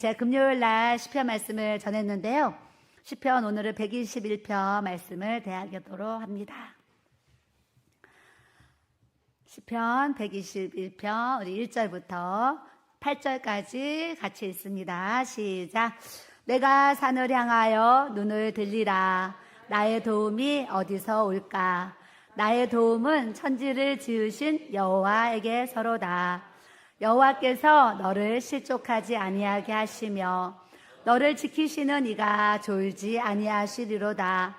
제가 금요일 날 시편 말씀을 전했는데요. 시편 오늘은 121편 말씀을 대하도록 합니다. 시편 121편 우리 1절부터 8절까지 같이 읽습니다. 시작. 내가 산을 향하여 눈을 들리라. 나의 도움이 어디서 올까? 나의 도움은 천지를 지으신 여호와에게 서로다. 여호와께서 너를 실족하지 아니하게 하시며 너를 지키시는 이가 졸지 아니하시리로다.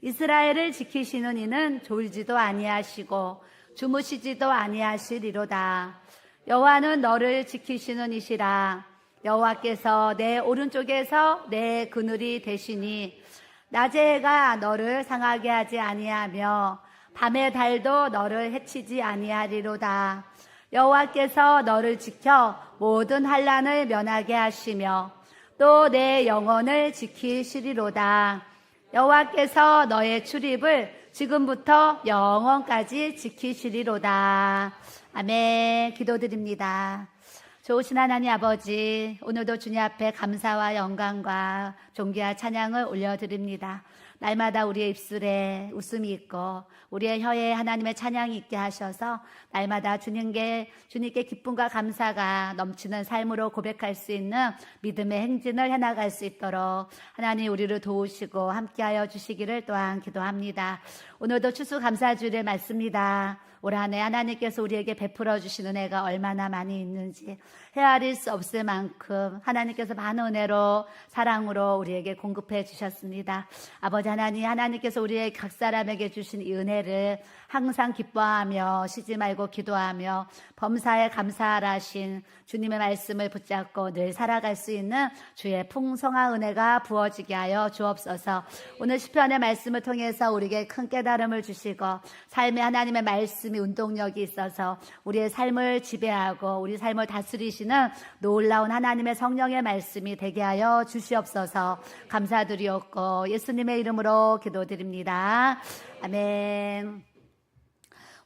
이스라엘을 지키시는 이는 졸지도 아니하시고 주무시지도 아니하시리로다. 여호와는 너를 지키시는 이시라. 여호와께서 내 오른쪽에서 내 그늘이 되시니 낮의 해가 너를 상하게 하지 아니하며 밤의 달도 너를 해치지 아니하리로다. 여호와께서 너를 지켜 모든 환난을 면하게 하시며 또 내 영혼을 지키시리로다. 여호와께서 너의 출입을 지금부터 영원까지 지키시리로다. 아멘. 기도드립니다. 좋으신 하나님 아버지, 오늘도 주님 앞에 감사와 영광과 존귀와 찬양을 올려드립니다. 날마다 우리의 입술에 웃음이 있고 우리의 혀에 하나님의 찬양이 있게 하셔서 날마다 주님께 기쁨과 감사가 넘치는 삶으로 고백할 수 있는 믿음의 행진을 해나갈 수 있도록 하나님 우리를 도우시고 함께하여 주시기를 또한 기도합니다. 오늘도 추수감사주일의 말씀입니다. 올 한 해 하나님께서 우리에게 베풀어 주시는 은혜가 얼마나 많이 있는지 헤아릴 수 없을 만큼 하나님께서 많은 은혜로 사랑으로 우리에게 공급해 주셨습니다. 아버지 하나님께서 우리의 각 사람에게 주신 이 은혜를 항상 기뻐하며 쉬지 말고 기도하며 범사에 감사하신 주님의 말씀을 붙잡고 늘 살아갈 수 있는 주의 풍성한 은혜가 부어지게 하여 주옵소서. 오늘 시편의 말씀을 통해서 우리에게 큰 깨달음을 주시고 삶에 하나님의 말씀이 운동력이 있어서 우리의 삶을 지배하고 우리 삶을 다스리시는 놀라운 하나님의 성령의 말씀이 되게 하여 주시옵소서. 감사드리옵고 예수님의 이름으로 기도드립니다. 아멘.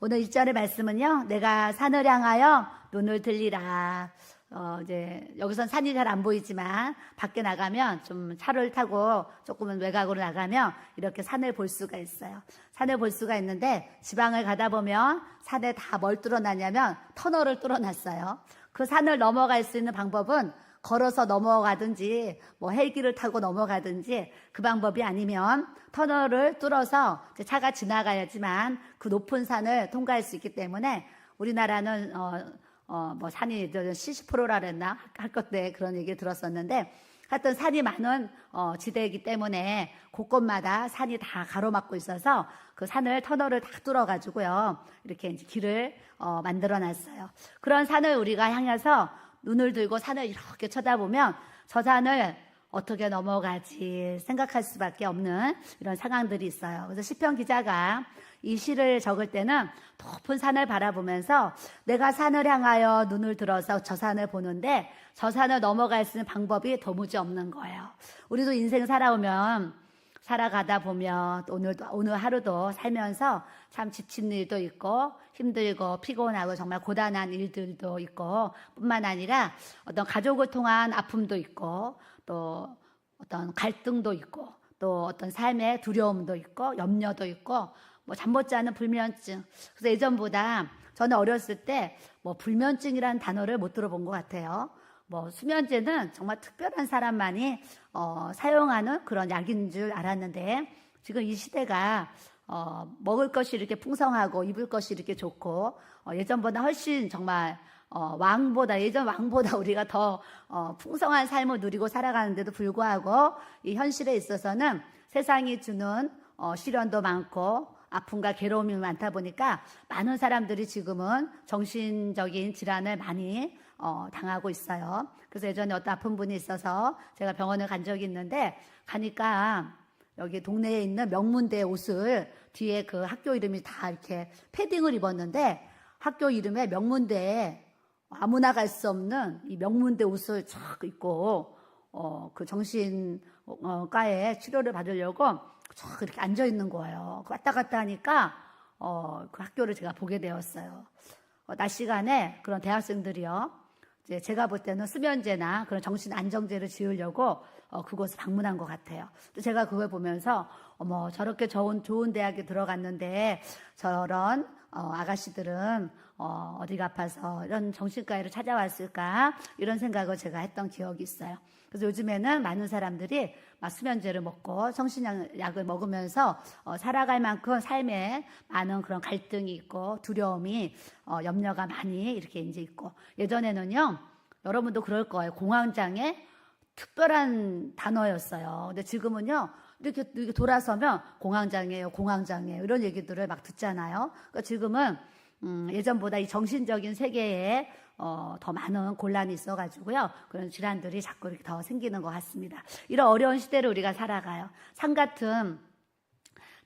오늘 1절의 말씀은요, 내가 산을 향하여 눈을 들리라. 이제 여기선 산이 잘 안 보이지만 밖에 나가면 좀 차를 타고 조금은 외곽으로 나가면 이렇게 산을 볼 수가 있어요. 산을 볼 수가 있는데 지방을 가다 보면 산에 다 뭘 뚫어놨냐면 터널을 뚫어놨어요. 그 산을 넘어갈 수 있는 방법은 걸어서 넘어가든지 뭐 헬기를 타고 넘어가든지 그 방법이 아니면 터널을 뚫어서 차가 지나가야지만 그 높은 산을 통과할 수 있기 때문에 우리나라는 뭐 산이 70%라 그랬나 할 건데 그런 얘기 들었었는데 하여튼 산이 많은 지대이기 때문에 곳곳마다 산이 다 가로막고 있어서 그 산을 터널을 다 뚫어가지고요 이렇게 이제 길을 만들어 놨어요. 그런 산을 우리가 향해서 눈을 들고 산을 이렇게 쳐다보면 저 산을 어떻게 넘어가지 생각할 수밖에 없는 이런 상황들이 있어요. 그래서 시편 기자가 이 시를 적을 때는 높은 산을 바라보면서 내가 산을 향하여 눈을 들어서 저 산을 보는데 저 산을 넘어갈 수 있는 방법이 도무지 없는 거예요. 우리도 인생 살아가다 보면 오늘 하루도 살면서 참 지친 일도 있고 힘들고 피곤하고 정말 고단한 일들도 있고 뿐만 아니라 어떤 가족을 통한 아픔도 있고 또 어떤 갈등도 있고 또 어떤 삶의 두려움도 있고 염려도 있고 뭐 잠 못 자는 불면증. 그래서 예전보다 저는 어렸을 때 뭐 불면증이라는 단어를 못 들어본 것 같아요. 뭐 수면제는 정말 특별한 사람만이 사용하는 그런 약인 줄 알았는데 지금 이 시대가 먹을 것이 이렇게 풍성하고 입을 것이 이렇게 좋고 예전보다 훨씬 정말 예전 왕보다 우리가 더 풍성한 삶을 누리고 살아가는데도 불구하고 이 현실에 있어서는 세상이 주는 시련도 많고 아픔과 괴로움이 많다 보니까 많은 사람들이 지금은 정신적인 질환을 많이 당하고 있어요. 그래서 예전에 어떤 아픈 분이 있어서 제가 병원을 간 적이 있는데 가니까 여기 동네에 있는 명문대 옷을 뒤에 그 학교 이름이 다 이렇게 패딩을 입었는데 학교 이름에 명문대에 아무나 갈 수 없는 이 명문대 옷을 쫙 입고 그 정신과에 치료를 받으려고 쫙 이렇게 앉아 있는 거예요. 왔다 갔다 하니까 그 학교를 제가 보게 되었어요. 낮 시간에 그런 대학생들이요 이제 제가 볼 때는 수면제나 그런 정신 안정제를 지으려고 그곳을 방문한 것 같아요. 또 제가 그걸 보면서 어머 저렇게 좋은 대학에 들어갔는데 저런 아가씨들은 어디가 아파서 이런 정신과를 찾아왔을까 이런 생각을 제가 했던 기억이 있어요. 그래서 요즘에는 많은 사람들이 막 수면제를 먹고 정신약을 먹으면서 살아갈 만큼 삶에 많은 그런 갈등이 있고 두려움이 염려가 많이 이렇게 이제 있고 예전에는요 여러분도 그럴 거예요. 공황장애 특별한 단어였어요. 근데 지금은요 이렇게 돌아서면 공황장애요 이런 얘기들을 막 듣잖아요. 그러니까 지금은 예전보다 이 정신적인 세계에 더 많은 곤란이 있어가지고요. 그런 질환들이 자꾸 이렇게 더 생기는 것 같습니다. 이런 어려운 시대를 우리가 살아가요.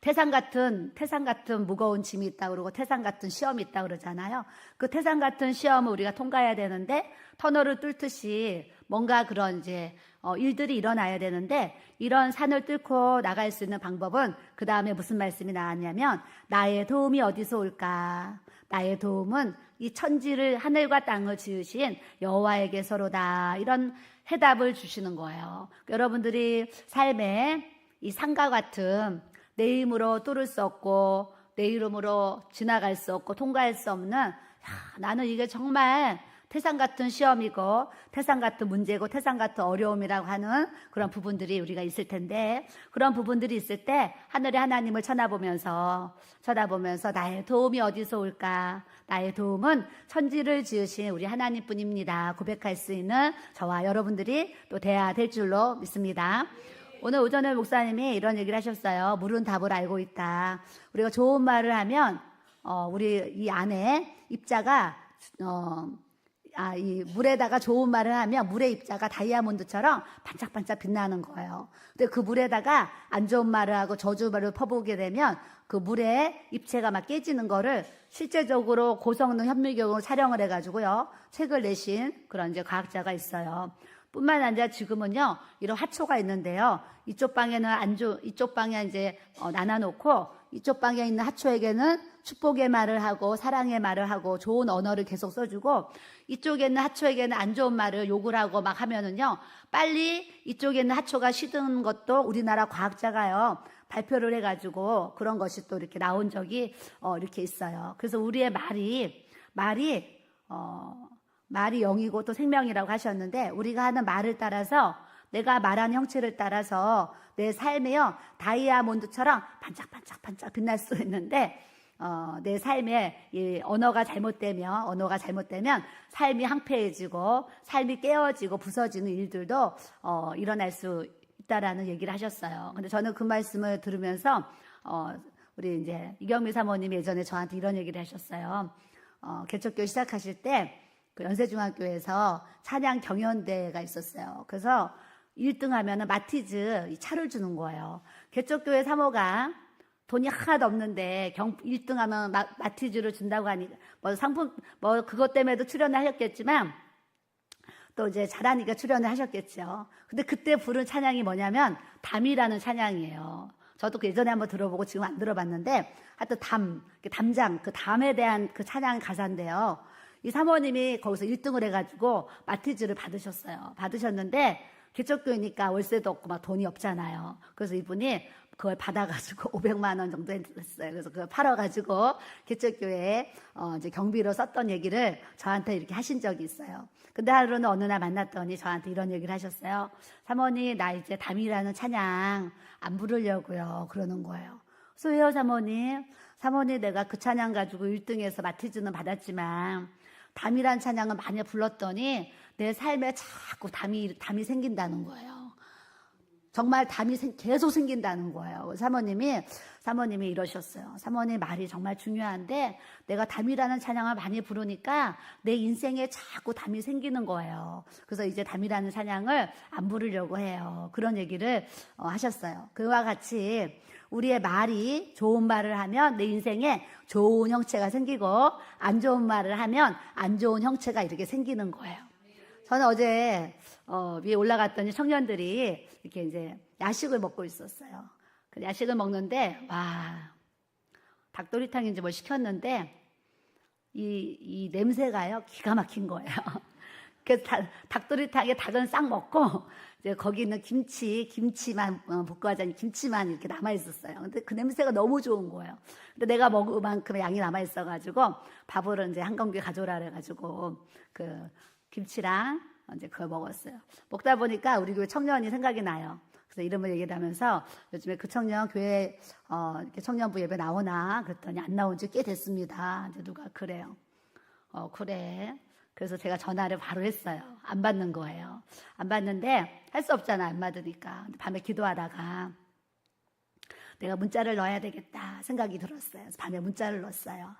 태산 같은 무거운 짐이 있다고 그러고 태산 같은 시험이 있다고 그러잖아요. 그 태산 같은 시험을 우리가 통과해야 되는데 터널을 뚫듯이 뭔가 그런 이제 일들이 일어나야 되는데 이런 산을 뚫고 나갈 수 있는 방법은 그 다음에 무슨 말씀이 나왔냐면 나의 도움이 어디서 올까? 나의 도움은 이 천지를 하늘과 땅을 지으신 여호와에게서로다. 이런 해답을 주시는 거예요. 여러분들이 삶에 이 산과 같은 내 힘으로 뚫을 수 없고 내 이름으로 지나갈 수 없고 통과할 수 없는 나는 이게 정말 태산 같은 시험이고 태산 같은 문제고 태산 같은 어려움이라고 하는 그런 부분들이 우리가 있을 텐데 그런 부분들이 있을 때 하늘의 하나님을 쳐다보면서 나의 도움이 어디서 올까? 나의 도움은 천지를 지으신 우리 하나님뿐입니다. 고백할 수 있는 저와 여러분들이 또 돼야 될 줄로 믿습니다. 오늘 오전에 목사님이 이런 얘기를 하셨어요. 물은 답을 알고 있다. 우리가 좋은 말을 하면 우리 이 안에 입자가 이 물에다가 좋은 말을 하면 물의 입자가 다이아몬드처럼 반짝반짝 빛나는 거예요. 근데 그 물에다가 안 좋은 말을 하고 저주말을 퍼부게 되면 그 물의 입체가 막 깨지는 거를 실제적으로 고성능 현미경으로 촬영을 해가지고요. 책을 내신 그런 이제 과학자가 있어요. 뿐만 아니라 지금은요, 이런 화초가 있는데요. 이쪽 방에는 이쪽 방에 이제 나눠놓고 이쪽 방에 있는 화초에게는 축복의 말을 하고 사랑의 말을 하고 좋은 언어를 계속 써주고 이쪽에 있는 화초에게는 안 좋은 말을 욕을 하고 막 하면은요, 빨리 이쪽에 있는 화초가 시든 것도 우리나라 과학자가요, 발표를 해가지고 그런 것이 또 이렇게 나온 적이 이렇게 있어요. 그래서 우리의 말이 영이고 또 생명이라고 하셨는데 우리가 하는 말을 따라서 내가 말하는 형체를 따라서 내 삶에요 다이아몬드처럼 반짝반짝 빛날 수 있는데 내 삶에 이 언어가 잘못되면 삶이 항폐해지고 삶이 깨어지고 부서지는 일들도 일어날 수 있다라는 얘기를 하셨어요. 근데 저는 그 말씀을 들으면서 우리 이제 이경미 사모님이 예전에 저한테 이런 얘기를 하셨어요. 개척교회 시작하실 때 그 연세중학교에서 찬양 경연대회가 있었어요. 그래서 1등 하면은 마티즈 이 차를 주는 거예요. 개척교회 사모가 돈이 하나도 없는데 1등 하면 마티즈를 준다고 하니까 그것 때문에도 출연을 하셨겠지만 또 이제 잘하니까 출연을 하셨겠죠. 근데 그때 부른 찬양이 뭐냐면 담이라는 찬양이에요. 저도 예전에 한번 들어보고 지금 안 들어봤는데 하여튼 담장 그 담에 대한 그 찬양 가사인데요. 이 사모님이 거기서 1등을 해가지고 마티즈를 받으셨는데 개척교회니까 월세도 없고 막 돈이 없잖아요. 그래서 이분이 그걸 받아가지고 500만 원 정도 했어요. 그래서 그걸 팔아가지고 개척교회에 이제 경비로 썼던 얘기를 저한테 이렇게 하신 적이 있어요. 근데 하루는 어느 날 만났더니 저한테 이런 얘기를 하셨어요. 사모님, 나 이제 담이라는 찬양 안 부르려고요. 그러는 거예요. 그래서 왜요, 사모님? 사모님, 내가 그 찬양 가지고 1등해서 마티즈는 받았지만 담이란 찬양을 많이 불렀더니 내 삶에 자꾸 담이 생긴다는 거예요. 정말 담이 계속 생긴다는 거예요. 사모님이 이러셨어요. 사모님 말이 정말 중요한데 내가 담이라는 찬양을 많이 부르니까 내 인생에 자꾸 담이 생기는 거예요. 그래서 이제 담이라는 찬양을 안 부르려고 해요. 그런 얘기를 하셨어요. 그와 같이 우리의 말이 좋은 말을 하면 내 인생에 좋은 형체가 생기고 안 좋은 말을 하면 안 좋은 형체가 이렇게 생기는 거예요. 저는 어제 위에 올라갔더니 청년들이 이렇게 이제 야식을 먹고 있었어요. 그 야식을 먹는데 닭도리탕인지 뭘 시켰는데 이 냄새가요 기가 막힌 거예요. 그래서 닭도리탕에 닭은 싹 먹고 이제 거기 있는 김치만 볶아자니 김치만 이렇게 남아 있었어요. 근데 그 냄새가 너무 좋은 거예요. 근데 내가 먹을 만큼의 양이 남아 있어가지고 밥을 이제 한 공기 가져오라 그래가지고 그 김치랑 이제 그걸 먹었어요. 먹다 보니까 우리 교회 청년이 생각이 나요. 그래서 이름을 얘기하면서 요즘에 그 청년 교회 이렇게 청년부 예배 나오나 그랬더니 안 나온 지 꽤 됐습니다. 이제 누가 그래요. 그래. 그래서 제가 전화를 바로 했어요. 안 받는 거예요. 안 받는데 할 수 없잖아, 안 받으니까. 밤에 기도하다가 내가 문자를 넣어야 되겠다 생각이 들었어요. 그래서 밤에 문자를 넣었어요.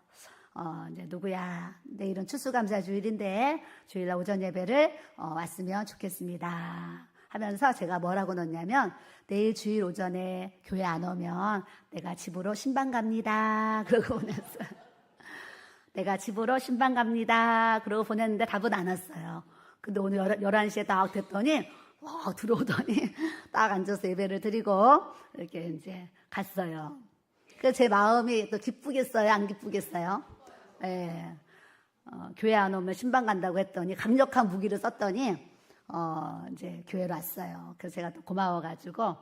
이제 누구야? 내일은 추수감사 주일인데 주일날 오전 예배를 왔으면 좋겠습니다. 하면서 제가 뭐라고 넣었냐면 내일 주일 오전에 교회 안 오면 내가 집으로 신방 갑니다. 그러고 보냈어요. 내가 집으로 신방 갑니다. 그러고 보냈는데 답은 안 왔어요. 근데 오늘 11시에 딱 됐더니 들어오더니 딱 앉아서 예배를 드리고 이렇게 이제 갔어요. 그래서 제 마음이 또 기쁘겠어요? 안 기쁘겠어요? 예. 교회 안 오면 신방 간다고 했더니 강력한 무기를 썼더니 이제 교회로 왔어요. 그래서 제가 또 고마워가지고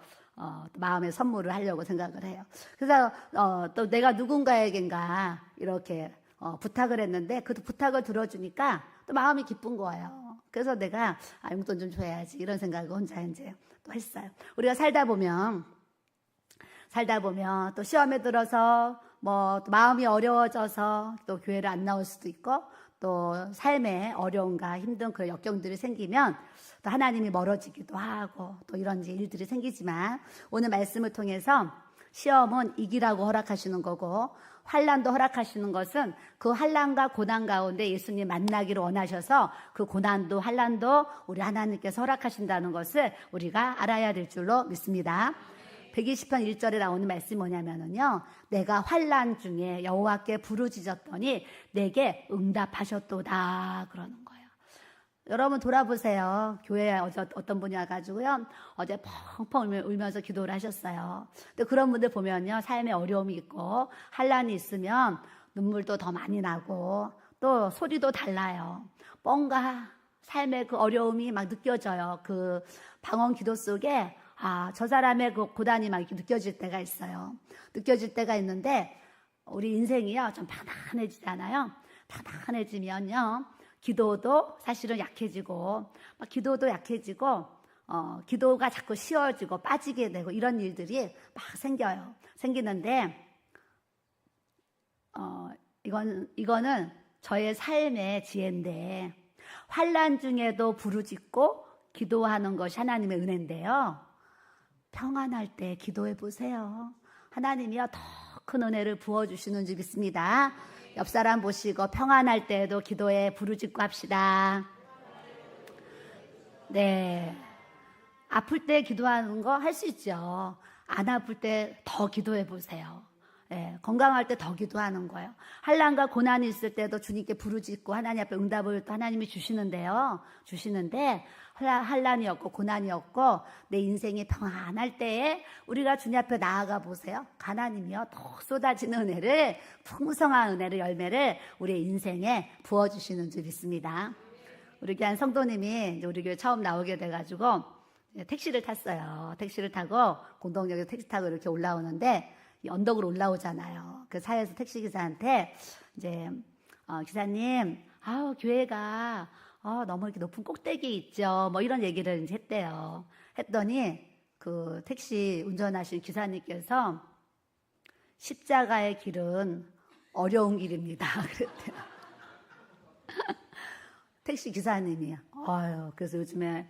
마음의 선물을 하려고 생각을 해요. 그래서 또 내가 누군가에겐가 이렇게 부탁을 했는데 그 부탁을 들어주니까 또 마음이 기쁜 거예요. 그래서 내가 용돈 좀 줘야지 이런 생각을 혼자 이제 또 했어요. 우리가 살다 보면 또 시험에 들어서 뭐 또 마음이 어려워져서 또 교회를 안 나올 수도 있고 또 삶에 어려움과 힘든 그런 역경들이 생기면 또 하나님이 멀어지기도 하고 또 이런 일들이 생기지만 오늘 말씀을 통해서 시험은 이기라고 허락하시는 거고 환난도 허락하시는 것은 그 환난과 고난 가운데 예수님 만나기를 원하셔서 그 고난도 환난도 우리 하나님께서 허락하신다는 것을 우리가 알아야 될 줄로 믿습니다. 120편 1절에 나오는 말씀이 뭐냐면요. 내가 환난 중에 여호와께 부르짖었더니 내게 응답하셨도다 그러는 거예요. 여러분 돌아보세요. 교회에 어떤 분이 와가지고요. 어제 펑펑 울면서 기도를 하셨어요. 근데 그런 분들 보면요. 삶에 어려움이 있고 환난이 있으면 눈물도 더 많이 나고 또 소리도 달라요. 뭔가 삶의 그 어려움이 막 느껴져요. 그 방언 기도 속에 저 사람의 그 고단이 막 이렇게 느껴질 때가 있어요. 느껴질 때가 있는데 우리 인생이요. 좀 편안해지잖아요. 편안해지면요. 기도도 사실은 약해지고 기도도 약해지고 기도가 자꾸 쉬워지고 빠지게 되고 이런 일들이 막 생기는데 이거는 저의 삶의 지혜인데 환난 중에도 부르짖고 기도하는 것이 하나님의 은혜인데요. 평안할 때 기도해 보세요. 하나님이요 더 큰 은혜를 부어주시는 줄 믿습니다. 옆 사람 보시고 평안할 때에도 기도에 부르짖고 합시다. 네, 아플 때 기도하는 거 할 수 있죠. 안 아플 때 더 기도해 보세요. 네, 건강할 때 더 기도하는 거예요. 환난과 고난이 있을 때도 주님께 부르짖고 하나님 앞에 응답을 또 하나님이 주시는데 환난이 없고 고난이 없고 내 인생이 평안할 때에 우리가 주님 앞에 나아가 보세요. 하나님이요 더 쏟아지는 은혜를 풍성한 은혜를 열매를 우리의 인생에 부어주시는 줄 믿습니다. 우리 교회 한 성도님이 우리 교회 처음 나오게 돼가지고 택시를 탔어요. 택시를 타고 공동역에서 택시 타고 이렇게 올라오는데 이 언덕으로 올라오잖아요. 그 사이에서 택시 기사한테 이제 기사님, 교회가 너무 이렇게 높은 꼭대기에 있죠. 뭐 이런 얘기를 이제 했대요. 했더니 그 택시 운전하신 기사님께서 십자가의 길은 어려운 길입니다. 그랬대요. 택시 기사님이. 그래서 요즘에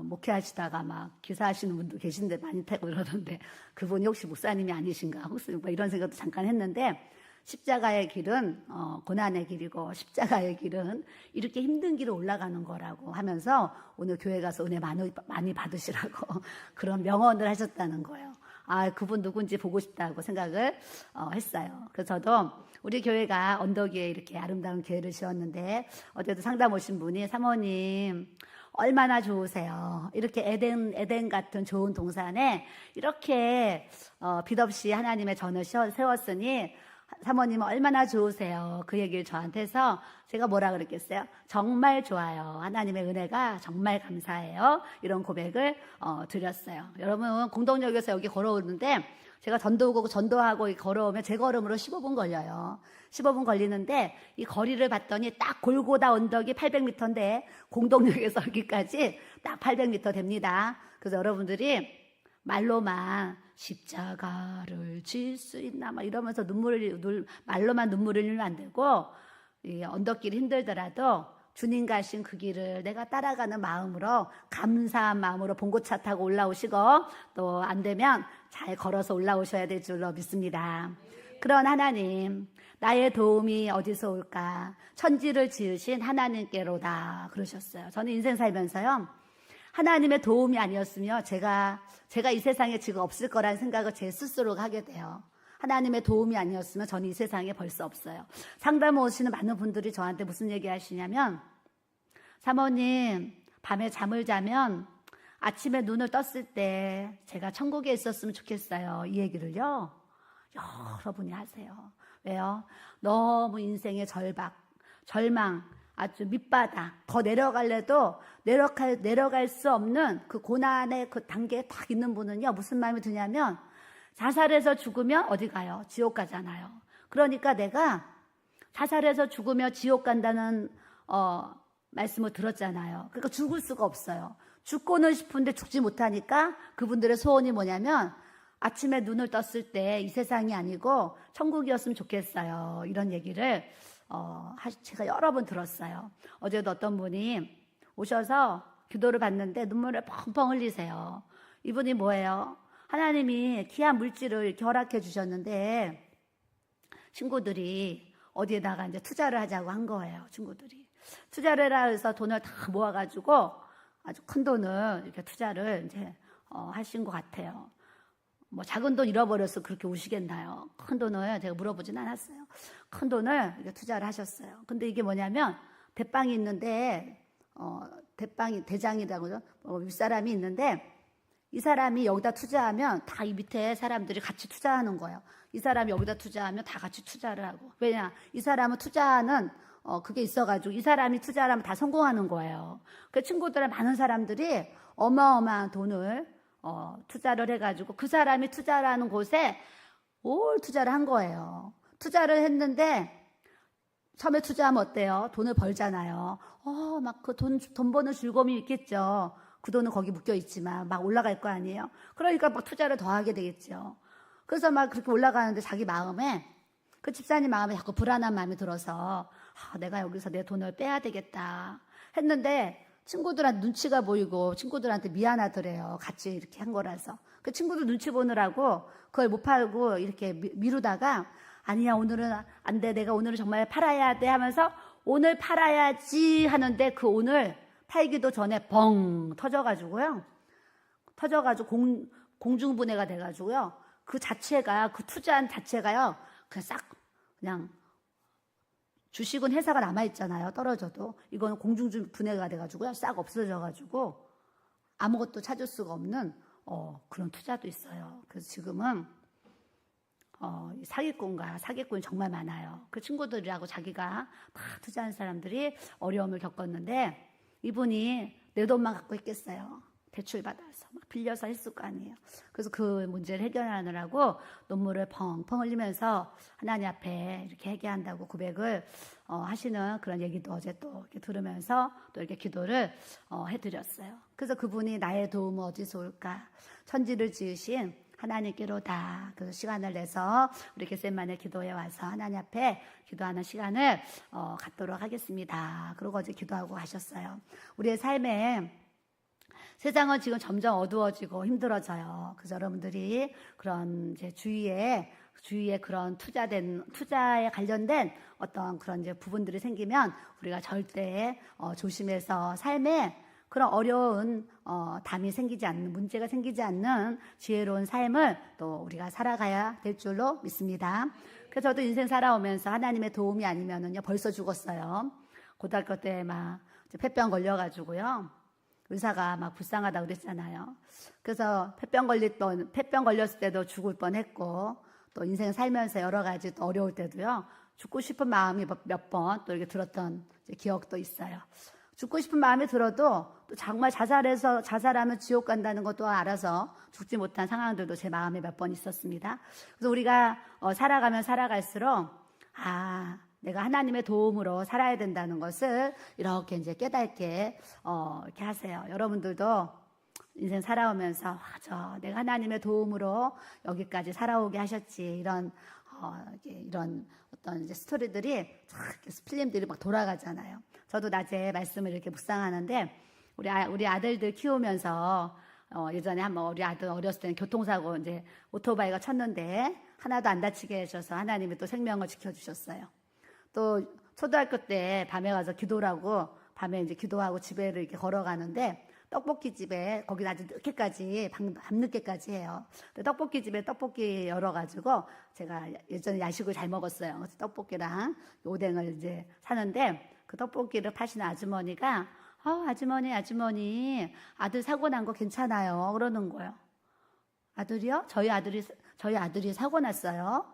목회하시다가 막 기사하시는 분도 계신데 많이 타고 이러던데 그분이 혹시 목사님이 아니신가 혹시 뭐 이런 생각도 잠깐 했는데 십자가의 길은 고난의 길이고 십자가의 길은 이렇게 힘든 길을 올라가는 거라고 하면서 오늘 교회 가서 은혜 많이 받으시라고 그런 명언을 하셨다는 거예요. 그분 누군지 보고 싶다고 생각을 했어요. 그래서 저도 우리 교회가 언덕 위에 이렇게 아름다운 교회를 지었는데 어제도 상담 오신 분이 사모님 얼마나 좋으세요. 이렇게 에덴 같은 좋은 동산에 이렇게 빛없이 하나님의 전을 세웠으니 사모님은 얼마나 좋으세요. 그 얘기를 저한테 해서 제가 뭐라 그랬겠어요? 정말 좋아요. 하나님의 은혜가 정말 감사해요. 이런 고백을 드렸어요. 여러분 공동역에서 여기 걸어오는데 제가 전도하고 걸어오면 제 걸음으로 15분 걸려요. 15분 걸리는데 이 거리를 봤더니 딱 골고다 언덕이 800m인데 공동역에서 여기까지 딱 800m 됩니다. 그래서 여러분들이 말로만 십자가를 질 수 있나 막 이러면서 말로만 눈물을 흘리면 안 되고, 이 언덕길이 힘들더라도 주님 가신 그 길을 내가 따라가는 마음으로, 감사한 마음으로 봉고차 타고 올라오시고, 또 안 되면 잘 걸어서 올라오셔야 될 줄로 믿습니다. 그런 하나님, 나의 도움이 어디서 올까? 천지를 지으신 하나님께로다 그러셨어요. 저는 인생 살면서요, 하나님의 도움이 아니었으면 제가 이 세상에 지금 없을 거라는 생각을 제 스스로가 하게 돼요. 하나님의 도움이 아니었으면 저는 이 세상에 벌써 없어요. 상담 오시는 많은 분들이 저한테 무슨 얘기 하시냐면, 사모님, 밤에 잠을 자면 아침에 눈을 떴을 때 제가 천국에 있었으면 좋겠어요. 이 얘기를요, 여러분이 하세요. 왜요? 너무 인생의 절망, 아주 밑바닥, 더 내려갈래도 내려갈 수 없는 그 고난의 그 단계에 딱 있는 분은요, 무슨 마음이 드냐면, 자살해서 죽으면 어디 가요? 지옥 가잖아요. 그러니까 내가 자살해서 죽으면 지옥 간다는 말씀을 들었잖아요. 그러니까 죽을 수가 없어요. 죽고는 싶은데 죽지 못하니까 그분들의 소원이 뭐냐면, 아침에 눈을 떴을 때 이 세상이 아니고 천국이었으면 좋겠어요. 이런 얘기를 제가 여러 번 들었어요. 어제도 어떤 분이 오셔서 기도를 받는데 눈물을 펑펑 흘리세요. 이분이 뭐예요? 하나님이 귀한 물질을 이렇게 허락해 주셨는데 친구들이 어디에다가 이제 투자를 하자고 한 거예요. 친구들이 투자를 해라 해서 돈을 다 모아가지고 아주 큰 돈을 이렇게 투자를 이제 하신 것 같아요. 뭐 작은 돈 잃어버려서 그렇게 우시겠나요? 큰 돈을 제가 물어보진 않았어요. 큰 돈을 이렇게 투자를 하셨어요. 근데 이게 뭐냐면, 대빵이 있는데 대장이라고 윗사람이 있는데, 이 사람이 여기다 투자하면 다 이 밑에 사람들이 같이 투자하는 거예요. 이 사람이 여기다 투자하면 다 같이 투자를 하고. 왜냐? 이 사람은 투자하는 그게 있어가지고 이 사람이 투자를 하면 다 성공하는 거예요. 그 친구들은 많은 사람들이 어마어마한 돈을 투자를 해가지고 그 사람이 투자를 하는 곳에 올 투자를 한 거예요. 투자를 했는데 처음에 투자하면 어때요? 돈을 벌잖아요. 막 그 돈 버는 즐거움이 있겠죠. 그 돈은 거기 묶여 있지만 막 올라갈 거 아니에요. 그러니까 막 투자를 더 하게 되겠죠. 그래서 막 그렇게 올라가는데 자기 마음에, 그 집사님 마음에 자꾸 불안한 마음이 들어서 내가 여기서 내 돈을 빼야 되겠다 했는데, 친구들한테 눈치가 보이고 친구들한테 미안하더래요. 같이 이렇게 한 거라서. 그 친구들 눈치 보느라고 그걸 못 팔고 이렇게 미루다가, 아니야, 오늘은 안 돼, 내가 오늘은 정말 팔아야 돼 하면서 오늘 팔아야지 하는데, 그 오늘 팔기도 전에 벙 터져가지고 공중분해가 돼가지고요. 그 자체가, 그 투자한 자체가요, 그냥 주식은 회사가 남아있잖아요. 떨어져도. 이거는 공중분해가 돼가지고요, 싹 없어져가지고 아무것도 찾을 수가 없는 그런 투자도 있어요. 그래서 지금은 사기꾼이 정말 많아요. 그 친구들이라고 자기가 막 투자한 사람들이 어려움을 겪었는데, 이분이 내 돈만 갖고 있겠어요. 대출받아서 막 빌려서 했을 거 아니에요. 그래서 그 문제를 해결하느라고 눈물을 펑펑 흘리면서 하나님 앞에 이렇게 회개한다고 고백을 하시는 그런 얘기도 어제 또 이렇게 들으면서 또 이렇게 기도를 해드렸어요. 그래서 그분이 나의 도움은 어디서 올까? 천지를 지으신 하나님께로다. 그래서 시간을 내서 우리 겟세마네 기도에 와서 하나님 앞에 기도하는 시간을 갖도록 하겠습니다. 그러고 어제 기도하고 가셨어요. 우리의 삶에 세상은 지금 점점 어두워지고 힘들어져요. 그래서 여러분들이 그런 이제 주위에 그런 투자에 관련된 어떤 그런 이제 부분들이 생기면 우리가 절대 조심해서 삶에 그런 어려운 담이 생기지 않는, 문제가 생기지 않는 지혜로운 삶을 또 우리가 살아가야 될 줄로 믿습니다. 그래서 저도 인생 살아오면서 하나님의 도움이 아니면은요, 벌써 죽었어요. 고등학교 때 막 폐병 걸려가지고요, 의사가 막 불쌍하다고 그랬잖아요. 그래서 폐병 걸렸을 때도 죽을 뻔했고, 또 인생 살면서 여러 가지 또 어려울 때도요. 죽고 싶은 마음이 몇 번 또 이렇게 들었던 기억도 있어요. 죽고 싶은 마음이 들어도 또 정말 자살하면 지옥 간다는 것도 알아서 죽지 못한 상황들도 제 마음에 몇 번 있었습니다. 그래서 우리가 살아가면 살아갈수록 내가 하나님의 도움으로 살아야 된다는 것을 이렇게 이제 깨닫게 이렇게 하세요. 여러분들도 인생 살아오면서 맞아, 내가 하나님의 도움으로 여기까지 살아오게 하셨지, 이런 어떤 이제 스토리들이 필름들이 막 돌아가잖아요. 저도 낮에 말씀을 이렇게 묵상하는데 우리 아들들 키우면서 예전에 한번 우리 아들 어렸을 때는 교통사고 이제 오토바이가 쳤는데 하나도 안 다치게 해주셔서 하나님이 또 생명을 지켜주셨어요. 또 초등학교 때 밤에 가서 기도라고 밤에 이제 기도하고 집에를 이렇게 걸어가는데 떡볶이 집에 거기 아주 늦게까지 밤늦게까지 해요. 떡볶이 집에 떡볶이 열어가지고 제가 예전에 야식을 잘 먹었어요. 그래서 떡볶이랑 오뎅을 이제 사는데 그 떡볶이를 파시는 아주머니가 아주머니 아들 사고 난 거 괜찮아요 그러는 거예요. 아들이요? 저희 아들이 사고 났어요.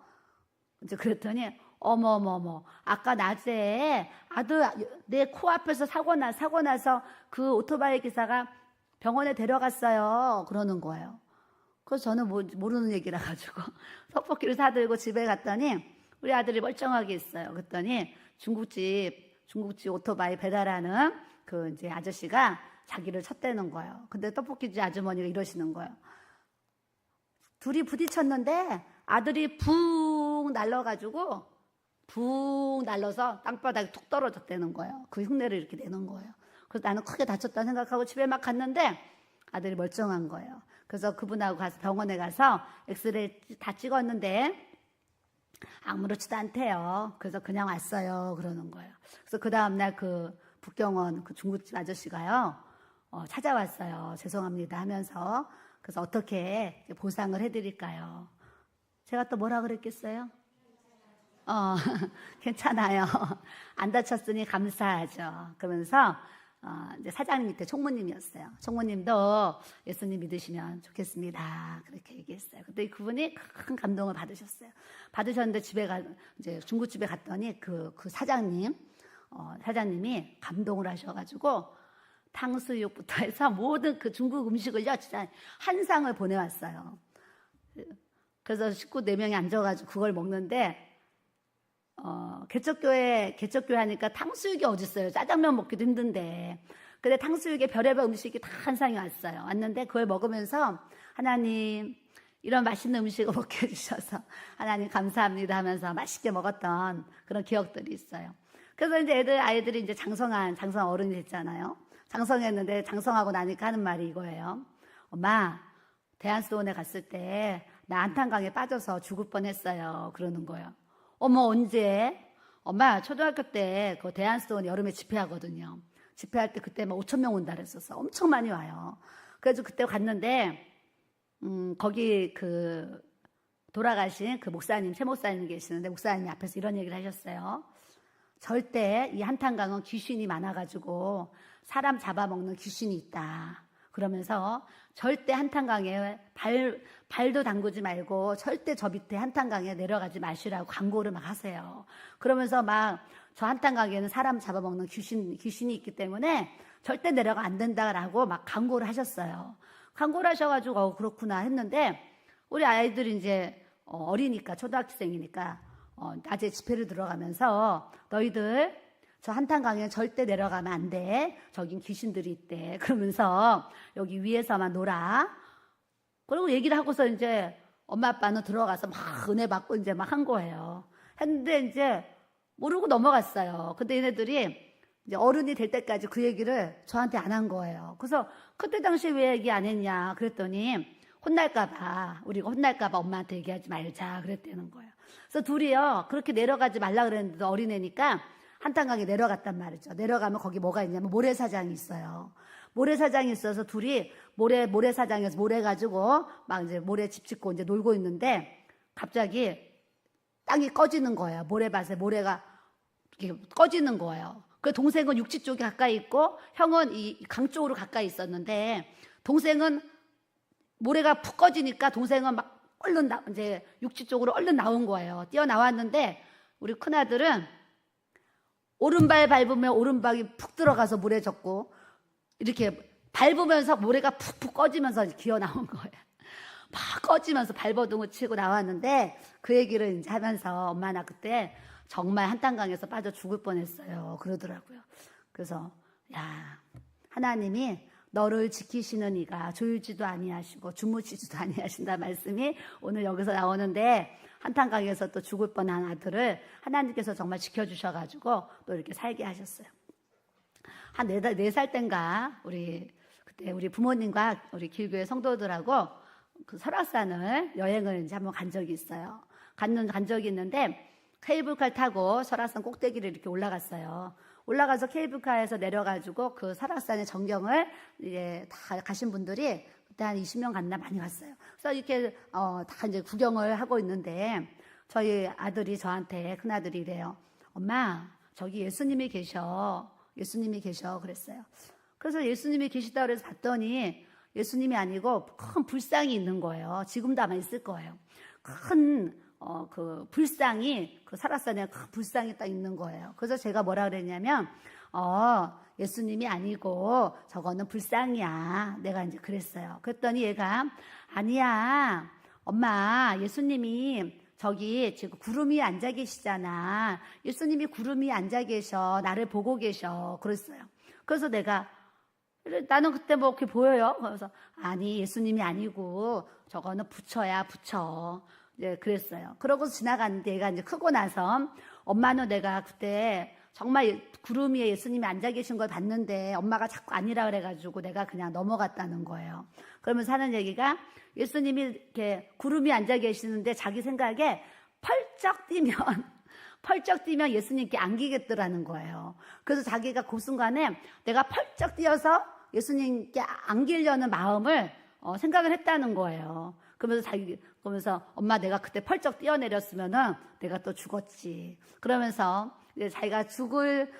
이제 그랬더니 어머머머, 아까 낮에 아들 내 코앞에서 사고 나서 그 오토바이 기사가 병원에 데려갔어요 그러는 거예요. 그래서 저는 모르는 얘기라 가지고 떡볶이를 사들고 집에 갔더니 우리 아들이 멀쩡하게 있어요. 그랬더니 중국집 오토바이 배달하는 그 이제 아저씨가 자기를 쳤대는 거예요. 근데 떡볶이집 아주머니가 이러시는 거예요. 둘이 부딪혔는데 아들이 붕 날라서 땅바닥에 툭 떨어졌다는 거예요. 그 흉내를 이렇게 내는 거예요. 그래서 나는 크게 다쳤다 생각하고 집에 막 갔는데 아들이 멀쩡한 거예요. 그래서 그분하고 가서 병원에 가서 엑스레이 다 찍었는데 아무렇지도 않대요. 그래서 그냥 왔어요 그러는 거예요. 그래서 그 다음날 그 북경원 그 중국집 아저씨가요 찾아왔어요. 죄송합니다 하면서. 그래서 어떻게 보상을 해드릴까요? 제가 또 뭐라 그랬겠어요? 괜찮아요. 안 다쳤으니 감사하죠. 그러면서 이제 사장님 밑에 총무님이었어요. 총무님도 예수님 믿으시면 좋겠습니다. 그렇게 얘기했어요. 근데 그분이 큰 감동을 받으셨는데 이제 중국집에 갔더니 그 사장님이 감동을 하셔가지고 탕수육부터 해서 모든 그 중국 음식을요 진짜 한 상을 보내왔어요. 그래서 식구 4명이 앉아가지고 그걸 먹는데 개척교회 하니까 탕수육이 어딨어요. 짜장면 먹기도 힘든데. 근데 탕수육에 별의별 음식이 다 한 상이 왔는데 그걸 먹으면서 하나님 이런 맛있는 음식을 먹게 해주셔서 하나님 감사합니다 하면서 맛있게 먹었던 그런 기억들이 있어요. 그래서 이제 아이들이 이제 장성 어른이 됐잖아요. 장성했는데 장성하고 나니까 하는 말이 이거예요. 엄마, 대한수원에 갔을 때 나 안탄강에 빠져서 죽을 뻔했어요. 그러는 거예요. 어머, 언제? 엄마, 초등학교 때 그 대한수원 여름에 집회하거든요. 집회할 때 그때 막 5,000명 온다 그랬었어. 엄청 많이 와요. 그래서 그때 갔는데 거기 그 돌아가신 그 목사님, 최 목사님 계시는데 목사님이 앞에서 이런 얘기를 하셨어요. 절대 이 한탄강은 귀신이 많아가지고 사람 잡아먹는 귀신이 있다. 그러면서 절대 한탄강에 발도 담그지 말고 절대 저 밑에 한탄강에 내려가지 마시라고 광고를 막 하세요. 그러면서 막 저 한탄강에는 사람 잡아먹는 귀신이 있기 때문에 절대 내려가 안 된다라고 막 광고를 하셨어요. 광고를 하셔가지고 그렇구나 했는데 우리 아이들이 이제 어리니까 초등학생이니까 낮에 집회를 들어가면서 너희들 저 한탄강에 절대 내려가면 안 돼. 저긴 귀신들이 있대. 그러면서 여기 위에서만 놀아. 그리고 얘기를 하고서 이제 엄마 아빠는 들어가서 막 은혜 받고 이제 막 한 거예요. 했는데 이제 모르고 넘어갔어요. 근데 얘네들이 이제 어른이 될 때까지 그 얘기를 저한테 안 한 거예요. 그래서 그때 당시에 왜 얘기 안 했냐 그랬더니 우리가 혼날까봐 엄마한테 얘기하지 말자 그랬다는 거예요. 그래서 둘이요 그렇게 내려가지 말라 그랬는데 어린애니까 한탄강에 내려갔단 말이죠. 내려가면 거기 뭐가 있냐면 모래사장이 있어요. 모래사장이 있어서 둘이 모래사장에서 모래 가지고 막 이제 모래 집 짓고 이제 놀고 있는데 갑자기 땅이 꺼지는 거예요. 모래밭에 모래가 이렇게 꺼지는 거예요. 그 동생은 육지 쪽에 가까이 있고 형은 이 강 쪽으로 가까이 있었는데 동생은 모래가 푹 꺼지니까 동생은 막 얼른 이제 육지 쪽으로 얼른 나온 거예요. 뛰어나왔는데 우리 큰아들은 오른발 밟으면 오른발이 푹 들어가서 물에 젖고 이렇게 밟으면서 모래가 푹푹 꺼지면서 기어 나온 거예요. 막 꺼지면서 발버둥을 치고 나왔는데 그 얘기를 이제 하면서 엄마 나 그때 정말 한탄강에서 빠져 죽을 뻔했어요. 그러더라고요. 그래서 야, 하나님이 너를 지키시는 이가 졸지도 아니하시고 주무시지도 아니하신다 말씀이 오늘 여기서 나오는데 한탄강에서 또 죽을 뻔한 아들을 하나님께서 정말 지켜주셔가지고 또 이렇게 살게 하셨어요. 한 4살 땐가 그때 우리 부모님과 우리 길교회 성도들하고 그 설악산을 여행을 이제 한번 간 적이 있어요. 간 적이 있는데 케이블카 타고 설악산 꼭대기를 이렇게 올라갔어요. 올라가서 케이블카에서 내려가지고 그 설악산의 전경을 이제 다 가신 분들이 그때 한 20명 갔나 많이 갔어요. 그래서 이렇게 다 이제 구경을 하고 있는데 저희 아들이 저한테 큰아들이 이래요. 엄마, 저기 예수님이 계셔. 그랬어요. 그래서 예수님이 계시다 그래서 봤더니 예수님이 아니고 큰 불상이 있는 거예요. 지금도 아마 있을 거예요. 큰 그 불상이 그 설악산에 큰 불상이 딱 있는 거예요. 그래서 제가 뭐라 그랬냐면 예수님이 아니고 저거는 불상이야. 내가 이제 그랬어요. 그랬더니 얘가 아니야 엄마, 예수님이 저기 지금 구름 위에 앉아 계시잖아. 예수님이 구름 위에 앉아 계셔. 나를 보고 계셔. 그랬어요. 그래서 나는 그때 뭐 이렇게 보여요. 그래서 아니 예수님이 아니고 저거는 부처야, 부처. 이제 그랬어요. 그러고 지나갔는데 얘가 이제 크고 나서 엄마는 내가 그때 정말 구름 위에 예수님이 앉아 계신 걸 봤는데 엄마가 자꾸 아니라 그래가지고 내가 그냥 넘어갔다는 거예요. 그러면서 하는 얘기가 예수님이 이렇게 구름 위에 앉아 계시는데 자기 생각에 펄쩍 뛰면 예수님께 안기겠더라는 거예요. 그래서 자기가 그 순간에 내가 펄쩍 뛰어서 예수님께 안기려는 마음을 생각을 했다는 거예요. 그러면서 엄마 내가 그때 펄쩍 뛰어내렸으면은 내가 또 죽었지. 그러면서 이제 자기가 죽을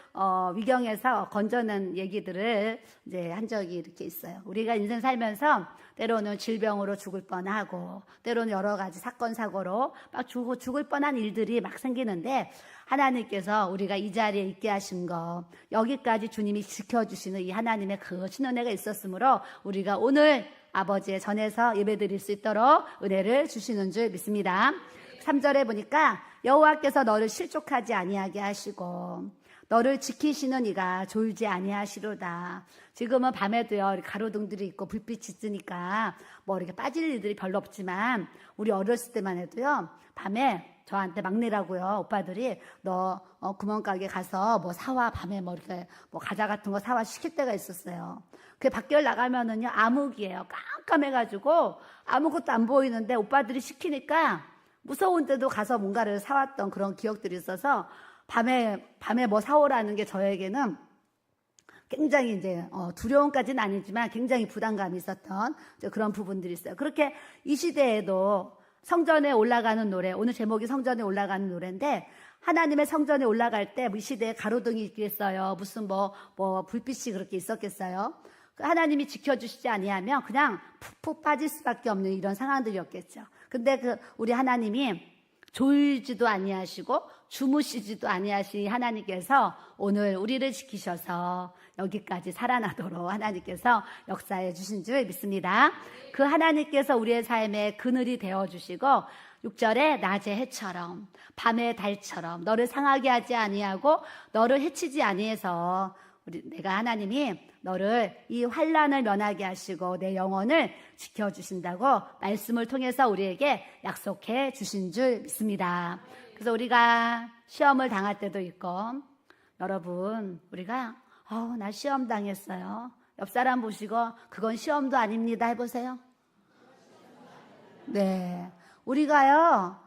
위경에서 건져낸 얘기들을 이제 한 적이 이렇게 있어요. 우리가 인생 살면서 때로는 질병으로 죽을 뻔하고 때로는 여러 가지 사건 사고로 막 죽을 뻔한 일들이 막 생기는데 하나님께서 우리가 이 자리에 있게 하신 거 여기까지 주님이 지켜주시는 이 하나님의 그 신은혜가 있었으므로 우리가 오늘 아버지의 전에서 예배드릴 수 있도록 은혜를 주시는 줄 믿습니다. 3절에 보니까 여호와께서 너를 실족하지 아니하게 하시고 너를 지키시는 이가 졸지 아니하시로다. 지금은 밤에도요 가로등들이 있고 불빛이 있으니까 뭐 이렇게 빠질 일들이 별로 없지만 우리 어렸을 때만 해도요 밤에 저한테 막내라고요 오빠들이 너 구멍가게 가서 뭐 사와 밤에 뭐 이렇게 뭐 과자 같은 거 사와 시킬 때가 있었어요. 그 밖에 나가면은요 암흑이에요. 깜깜해가지고 아무것도 안 보이는데 오빠들이 시키니까 무서운데도 가서 뭔가를 사왔던 그런 기억들이 있어서 밤에 뭐 사오라는 게 저에게는 굉장히 이제 두려움까지는 아니지만 굉장히 부담감이 있었던 그런 부분들이 있어요. 그렇게 이 시대에도 성전에 올라가는 노래, 오늘 제목이 성전에 올라가는 노래인데 하나님의 성전에 올라갈 때 이 시대에 가로등이 있겠어요. 무슨 뭐 불빛이 그렇게 있었겠어요. 하나님이 지켜주시지 아니하면 그냥 푹푹 빠질 수밖에 없는 이런 상황들이었겠죠. 근데 우리 하나님이 졸지도 아니하시고 주무시지도 아니하신 하나님께서 오늘 우리를 지키셔서 여기까지 살아나도록 하나님께서 역사해 주신 줄 믿습니다. 그 하나님께서 우리의 삶에 그늘이 되어주시고 6절에 낮의 해처럼 밤의 달처럼 너를 상하게 하지 아니하고 너를 해치지 아니해서 내가 하나님이 너를 이 환난을 면하게 하시고 내 영혼을 지켜주신다고 말씀을 통해서 우리에게 약속해 주신 줄 믿습니다. 그래서 우리가 시험을 당할 때도 있고 여러분 우리가 나 시험 당했어요. 옆 사람 보시고 그건 시험도 아닙니다 해보세요. 네, 우리가요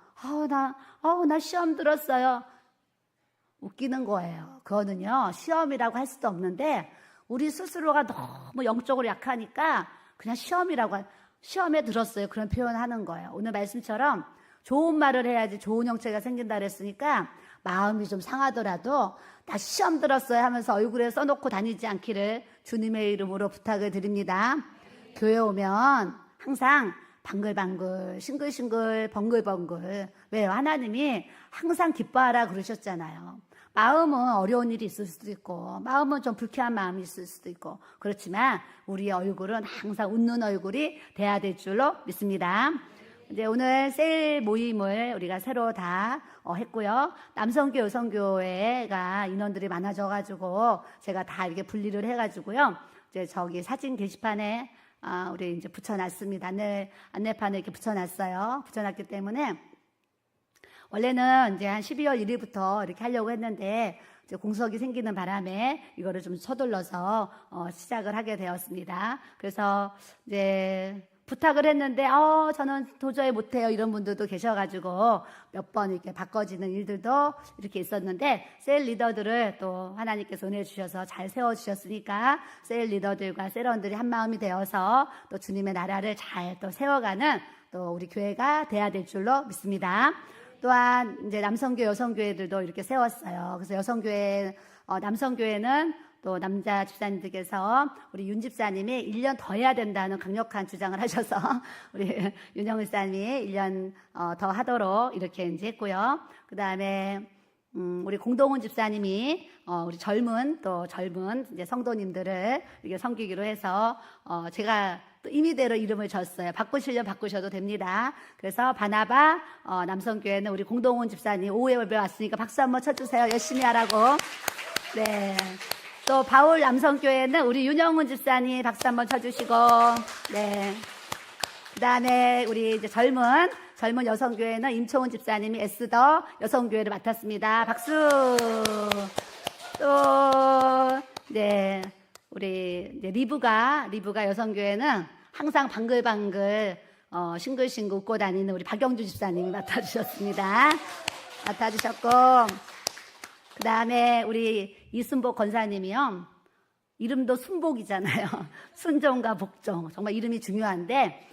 나 시험 들었어요. 웃기는 거예요. 그거는요 시험이라고 할 수도 없는데 우리 스스로가 너무 영적으로 약하니까 그냥 시험에 들었어요. 그런 표현하는 거예요. 오늘 말씀처럼 좋은 말을 해야지 좋은 형체가 생긴다 그랬으니까 마음이 좀 상하더라도 나 시험 들었어요 하면서 얼굴에 써놓고 다니지 않기를 주님의 이름으로 부탁을 드립니다. 교회 오면 항상 방글방글, 싱글싱글, 번글번글. 왜요? 하나님이 항상 기뻐하라 그러셨잖아요. 마음은 어려운 일이 있을 수도 있고, 마음은 좀 불쾌한 마음이 있을 수도 있고, 그렇지만 우리의 얼굴은 항상 웃는 얼굴이 돼야 될 줄로 믿습니다. 이제 오늘 셀 모임을 우리가 새로 다 했고요. 남성교, 여성교회가 인원들이 많아져가지고 제가 다 이렇게 분리를 해가지고요. 이제 저기 사진 게시판에 우리 이제 붙여놨습니다. 안내판에 이렇게 붙여놨어요. 붙여놨기 때문에 원래는 이제 한 12월 1일부터 이렇게 하려고 했는데 이제 공석이 생기는 바람에 이거를 좀 서둘러서 시작을 하게 되었습니다. 그래서 이제 부탁을 했는데 저는 도저히 못해요 이런 분들도 계셔가지고 몇 번 이렇게 바꿔지는 일들도 이렇게 있었는데 셀 리더들을 또 하나님께서 은혜 주셔서 잘 세워주셨으니까 셀 리더들과 셀원들이 한 마음이 되어서 또 주님의 나라를 잘 또 세워가는 또 우리 교회가 돼야 될 줄로 믿습니다. 또한 이제 남성교회, 여성교회들도 이렇게 세웠어요. 그래서 여성교회, 남성교회는 또 남자 집사님들께서 우리 윤 집사님이 1년 더 해야 된다는 강력한 주장을 하셔서 우리 윤영을 집사님이 1년 더 하도록 이렇게 이제 했고요. 그 다음에 우리 공동훈 집사님이 우리 젊은 이제 성도님들을 이렇게 섬기기로 해서 제가 또 임의대로 이름을 졌어요. 바꾸시려면 바꾸셔도 됩니다. 그래서 바나바 남성교회는 우리 공동훈 집사님 오후에 예배 왔으니까 박수 한번 쳐주세요. 열심히 하라고. 네. 또 바울 남성교회는 우리 윤영훈 집사님 박수 한번 쳐주시고, 네. 그 다음에 우리 이제 젊은 여성교회는 임초훈 집사님이 에스더 여성교회를 맡았습니다. 박수. 또 네. 우리 이제 리브가 여성교회는 항상 방글방글 싱글싱글 웃고 다니는 우리 박영주 집사님이 맡아주셨습니다. 맡아주셨고, 그 다음에 우리 이순복 권사님이요. 이름도 순복이잖아요. 순종과 복종. 정말 이름이 중요한데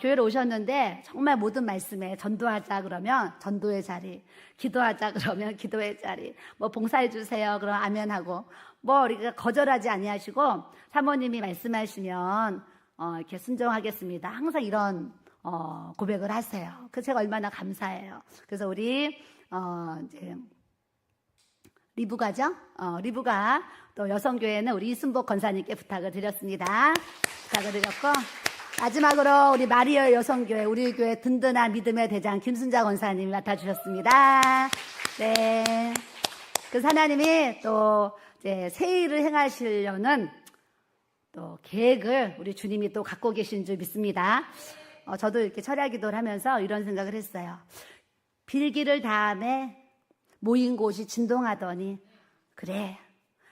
교회로 오셨는데 정말 모든 말씀에 전도하자 그러면 전도의 자리, 기도하자 그러면 기도의 자리, 뭐 봉사해 주세요 그러면 아멘하고, 뭐 우리가 거절하지 아니하시고 사모님이 말씀하시면 이렇게 순종하겠습니다. 항상 이런 고백을 하세요. 그 제가 얼마나 감사해요. 그래서 우리 이제 리브가죠? 리브가 또 여성교회는 우리 이순복 권사님께 부탁을 드렸습니다. 부탁을 드렸고, 마지막으로 우리 마리아 여성교회, 우리 교회 든든한 믿음의 대장 김순자 권사님이 맡아주셨습니다. 네. 그래서 하나님이 또 이제 새 일을 행하시려는 또 계획을 우리 주님이 또 갖고 계신 줄 믿습니다. 저도 이렇게 철야 기도를 하면서 이런 생각을 했어요. 빌기를 다음에 모인 곳이 진동하더니, 그래,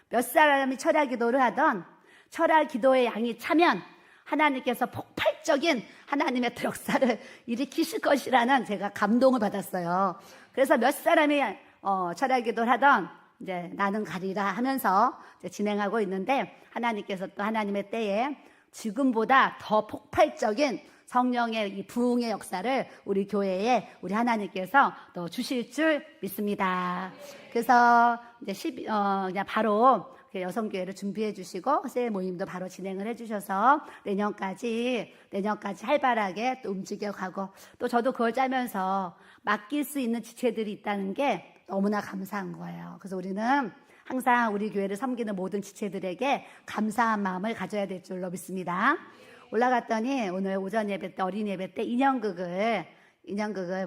몇 사람이 철야 기도를 하던 철야 기도의 양이 차면 하나님께서 폭발적인 하나님의 역사를 일으키실 것이라는 제가 감동을 받았어요. 그래서 몇 사람이 철야 기도를 하던 이제 나는 가리라 하면서 이제 진행하고 있는데, 하나님께서 또 하나님의 때에 지금보다 더 폭발적인 성령의 이 부흥의 역사를 우리 교회에 우리 하나님께서 또 주실 줄 믿습니다. 그래서 이제 그냥 바로 여성교회를 준비해 주시고 새 모임도 바로 진행을 해 주셔서 내년까지 활발하게 또 움직여 가고, 또 저도 그걸 짜면서 맡길 수 있는 지체들이 있다는 게 너무나 감사한 거예요. 그래서 우리는 항상 우리 교회를 섬기는 모든 지체들에게 감사한 마음을 가져야 될 줄로 믿습니다. 올라갔더니 오늘 오전 예배 때, 어린이 예배 때 인형극을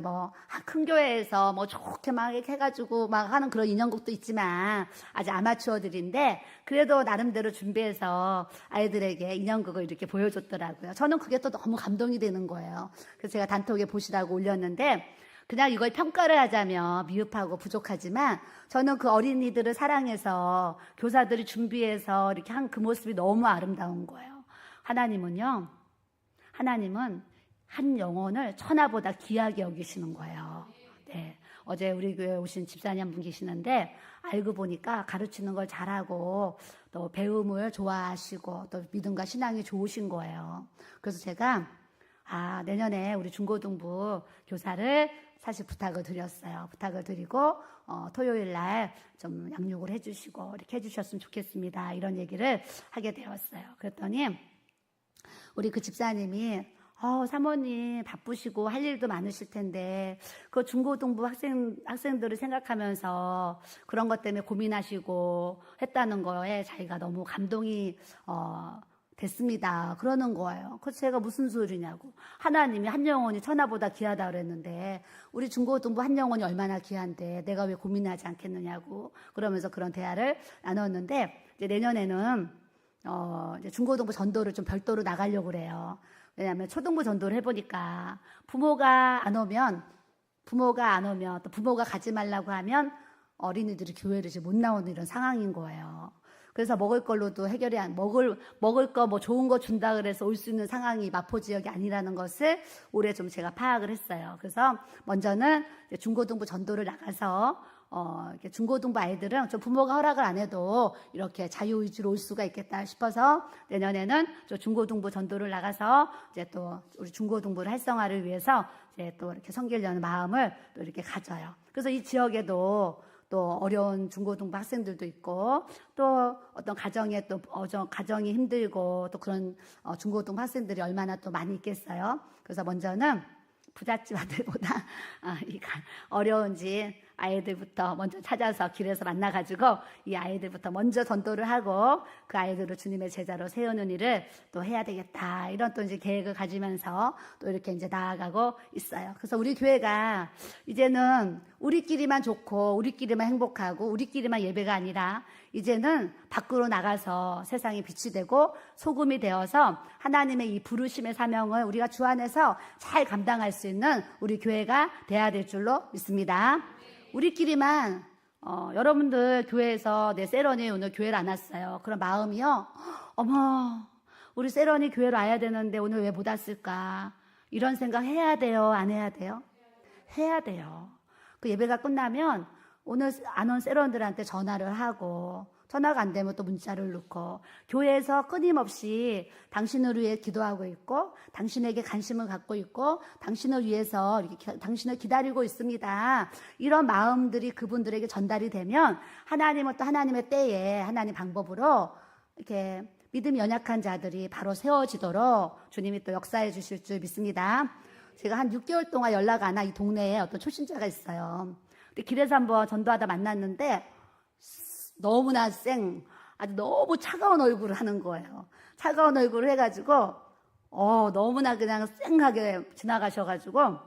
뭐 큰 교회에서 뭐 좋게 막 이렇게 해가지고 막 하는 그런 인형극도 있지만 아직 아마추어들인데 그래도 나름대로 준비해서 아이들에게 인형극을 이렇게 보여줬더라고요. 저는 그게 또 너무 감동이 되는 거예요. 그래서 제가 단톡에 보시라고 올렸는데, 그냥 이걸 평가를 하자면 미흡하고 부족하지만 저는 그 어린이들을 사랑해서 교사들이 준비해서 이렇게 한 그 모습이 너무 아름다운 거예요. 하나님은 한 영혼을 천하보다 귀하게 여기시는 거예요. 네. 어제 우리 교회에 오신 집사님 한 분 계시는데 알고 보니까 가르치는 걸 잘하고 또 배움을 좋아하시고 또 믿음과 신앙이 좋으신 거예요. 그래서 제가 내년에 우리 중고등부 교사를 사실 부탁을 드렸어요. 부탁을 드리고 토요일 날 좀 양육을 해주시고 이렇게 해주셨으면 좋겠습니다. 이런 얘기를 하게 되었어요. 그랬더니 우리 그 집사님이 사모님 바쁘시고 할 일도 많으실 텐데 그 중고등부 학생들을 생각하면서 그런 것 때문에 고민하시고 했다는 거에 자기가 너무 감동이 됐습니다. 그러는 거예요. 그래서 제가 무슨 소리냐고. 하나님이 한 영혼이 천하보다 귀하다 그랬는데 우리 중고등부 한 영혼이 얼마나 귀한데 내가 왜 고민하지 않겠느냐고 그러면서 그런 대화를 나눴는데 이제 내년에는 이제 중고등부 전도를 좀 별도로 나가려고 그래요. 왜냐하면 초등부 전도를 해보니까 부모가 안 오면 또 부모가 가지 말라고 하면 어린이들이 교회를 이제 못 나오는 이런 상황인 거예요. 그래서 먹을 걸로도 해결이 먹을 거 뭐 좋은 거 준다 그래서 올 수 있는 상황이 마포 지역이 아니라는 것을 올해 좀 제가 파악을 했어요. 그래서 먼저는 이제 중고등부 전도를 나가서 이렇게 중고등부 아이들은 좀 부모가 허락을 안 해도 이렇게 자유의지로 올 수가 있겠다 싶어서 내년에는 저 중고등부 전도를 나가서 이제 또 우리 중고등부를 활성화를 위해서 이제 또 이렇게 섬기려는 마음을 또 이렇게 가져요. 그래서 이 지역에도 또 어려운 중고등부 학생들도 있고 또 어떤 가정에 또 가정이 힘들고 또 그런 중고등부 학생들이 얼마나 또 많이 있겠어요. 그래서 먼저는 부잣집 아들보다 어려운 집 아이들부터 먼저 찾아서 길에서 만나가지고 이 아이들부터 먼저 전도를 하고 그 아이들을 주님의 제자로 세우는 일을 또 해야 되겠다. 이런 또 이제 계획을 가지면서 또 이렇게 이제 나아가고 있어요. 그래서 우리 교회가 이제는 우리끼리만 좋고 우리끼리만 행복하고 우리끼리만 예배가 아니라 이제는 밖으로 나가서 세상에 빛이 되고 소금이 되어서 하나님의 이 부르심의 사명을 우리가 주 안에서 잘 감당할 수 있는 우리 교회가 돼야 될 줄로 믿습니다. 우리끼리만 여러분들 교회에서 내 세런이 오늘 교회를 안 왔어요. 그런 마음이요. 어머, 우리 세런이 교회로 와야 되는데 오늘 왜 못 왔을까? 이런 생각 해야 돼요? 안 해야 돼요? 해야 돼요. 그 예배가 끝나면 오늘 안 온 세런들한테 전화를 하고 전화가 안 되면 또 문자를 넣고 교회에서 끊임없이 당신을 위해 기도하고 있고 당신에게 관심을 갖고 있고 당신을 위해서 이렇게 당신을 기다리고 있습니다. 이런 마음들이 그분들에게 전달이 되면 하나님은 또 하나님의 때에 하나님 방법으로 이렇게 믿음이 연약한 자들이 바로 세워지도록 주님이 또 역사해 주실 줄 믿습니다. 제가 한 6개월 동안 연락 안 한 이 동네에 어떤 초신자가 있어요. 근데 길에서 한번 전도하다 만났는데 너무나 아주 너무 차가운 얼굴을 하는 거예요. 차가운 얼굴을 해가지고 너무나 그냥 쌩하게 지나가셔가지고